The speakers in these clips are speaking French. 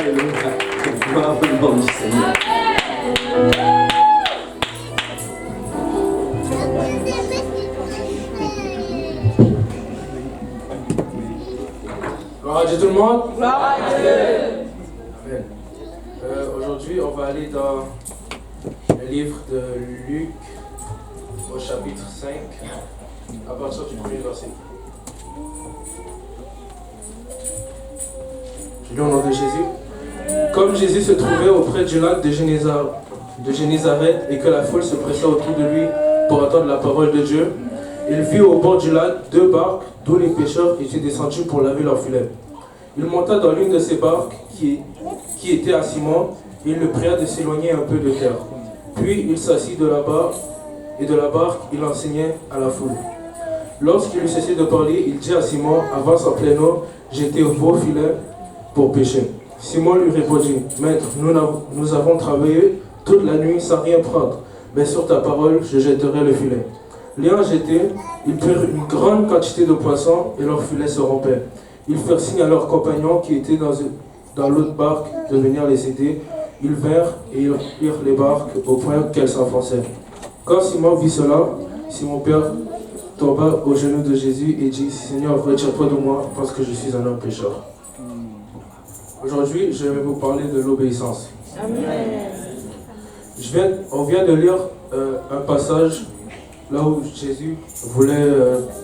Alléluia. Gloire au nom du Seigneur. Gloire à Dieu tout le monde. Gloire à Dieu. Amen. Aujourd'hui, on va aller dans le livre de Luc, au chapitre 5, à partir du premier verset. Je lis au nom de Jésus. Comme Jésus se trouvait auprès du lac de Génézareth et que la foule se pressait autour de lui pour entendre la parole de Dieu, il vit au bord du lac 2 barques d'où les pêcheurs étaient descendus pour laver leurs filets. Il monta dans l'une de ces barques qui était à Simon et il le pria de s'éloigner un peu de terre. Puis il s'assit de la barque et de la barque il enseignait à la foule. Lorsqu'il eut cessé de parler, il dit à Simon, avance en pleine eau, jetez vos filets pour pêcher. Simon lui répondit, Maître, nous avons travaillé toute la nuit sans rien prendre, mais sur ta parole, je jetterai le filet. L'ayant jeté, ils prirent une grande quantité de poissons et leurs filets se rompaient. Ils firent signe à leurs compagnons qui étaient dans l'autre barque de venir les aider. Ils vinrent et ils firent les barques au point qu'elles s'enfonçaient. Quand Simon vit cela, Simon Père tomba aux genoux de Jésus et dit, Seigneur, retire-toi de moi parce que je suis un homme pécheur. Aujourd'hui, je vais vous parler de l'obéissance. Amen. On vient de lire un passage là où Jésus voulait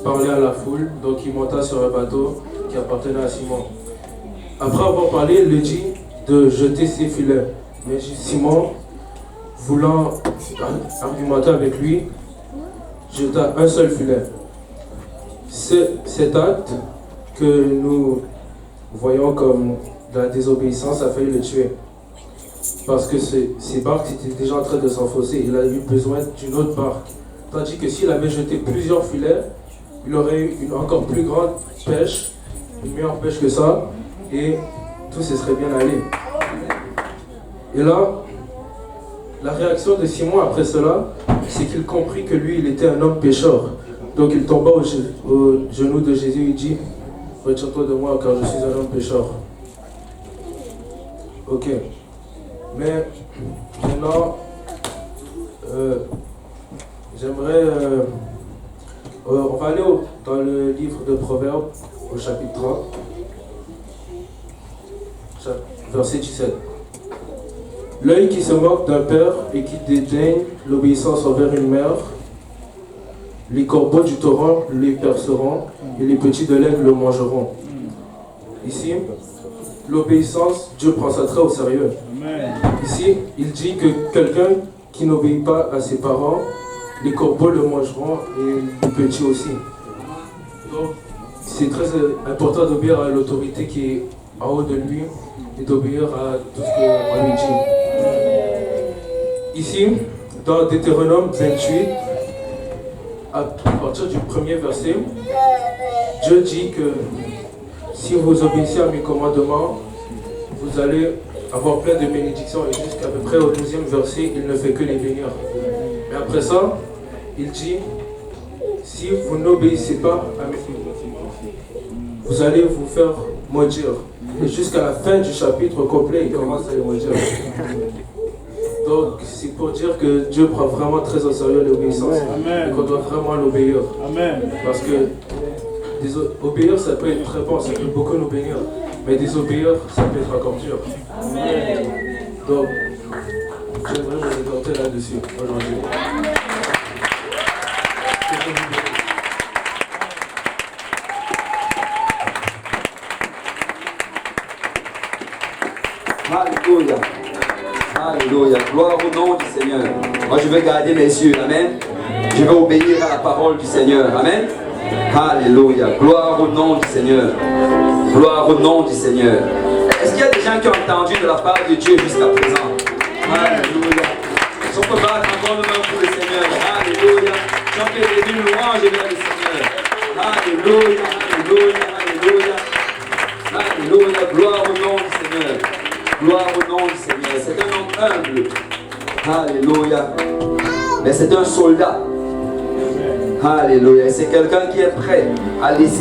parler à la foule, donc il monta sur un bateau qui appartenait à Simon. Après avoir parlé, il lui dit de jeter ses filets. Mais Simon, voulant argumenter avec lui, jeta un seul filet. Cet acte que nous voyons comme de la désobéissance a failli le tuer. Parce que ces barques étaient déjà en train de s'enfoncer. Il a eu besoin d'une autre barque. Tandis que s'il avait jeté plusieurs filets, il aurait eu une encore plus grande pêche, une meilleure pêche que ça, et tout se serait bien allé. Et là, la réaction de Simon après cela, c'est qu'il comprit que lui, il était un homme pécheur. Donc il tomba au genou de Jésus et il dit, retire-toi de moi car je suis un homme pécheur. Ok. Mais maintenant, j'aimerais... on va aller dans le livre de Proverbes, au chapitre 30, verset 17. L'œil qui se moque d'un père et qui dédaigne l'obéissance envers une mère, les corbeaux du torrent les perceront et les petits de l'aigle le mangeront. Ici, l'obéissance, Dieu prend ça très au sérieux. Ici, il dit que quelqu'un qui n'obéit pas à ses parents, les corbeaux le mangeront et les petits aussi. Donc, c'est très important d'obéir à l'autorité qui est en haut de lui et d'obéir à tout ce qu'on lui dit. Ici, dans Deutéronome 28, à partir du premier verset, Dieu dit que si vous obéissez à mes commandements, vous allez avoir plein de bénédictions. Et jusqu'à peu près au 12e verset, il ne fait que les bénir. Mais après ça, il dit, si vous n'obéissez pas à mes commandements, vous allez vous faire maudire. Et jusqu'à la fin du chapitre complet, il commence à les maudire. Donc, c'est pour dire que Dieu prend vraiment très au sérieux l'obéissance. Et qu'on doit vraiment l'obéir. Parce que obéir, ça peut être très bon, ça peut beaucoup nous bénir. Mais désobéir, ça peut être encore dur. Donc, j'aimerais vous exhorter là-dessus aujourd'hui. Alléluia. Alléluia. Gloire au nom du Seigneur. Moi, je veux garder mes yeux. Amen. Je veux obéir à la parole du Seigneur. Amen. Alléluia. Gloire au nom du Seigneur. Gloire au nom du Seigneur. Est-ce qu'il y a des gens qui ont entendu de la part de Dieu jusqu'à présent? Alléluia. Est-ce qu'on peut battre encore le main pour le Seigneur? Alléluia. Chantez une louange vers le Seigneur. Alléluia. Alléluia. Alléluia. Alléluia. Gloire au nom du Seigneur. Gloire au nom du Seigneur. C'est un homme humble. Alléluia. Mais c'est un soldat. Alléluia. C'est quelqu'un qui est prêt à laisser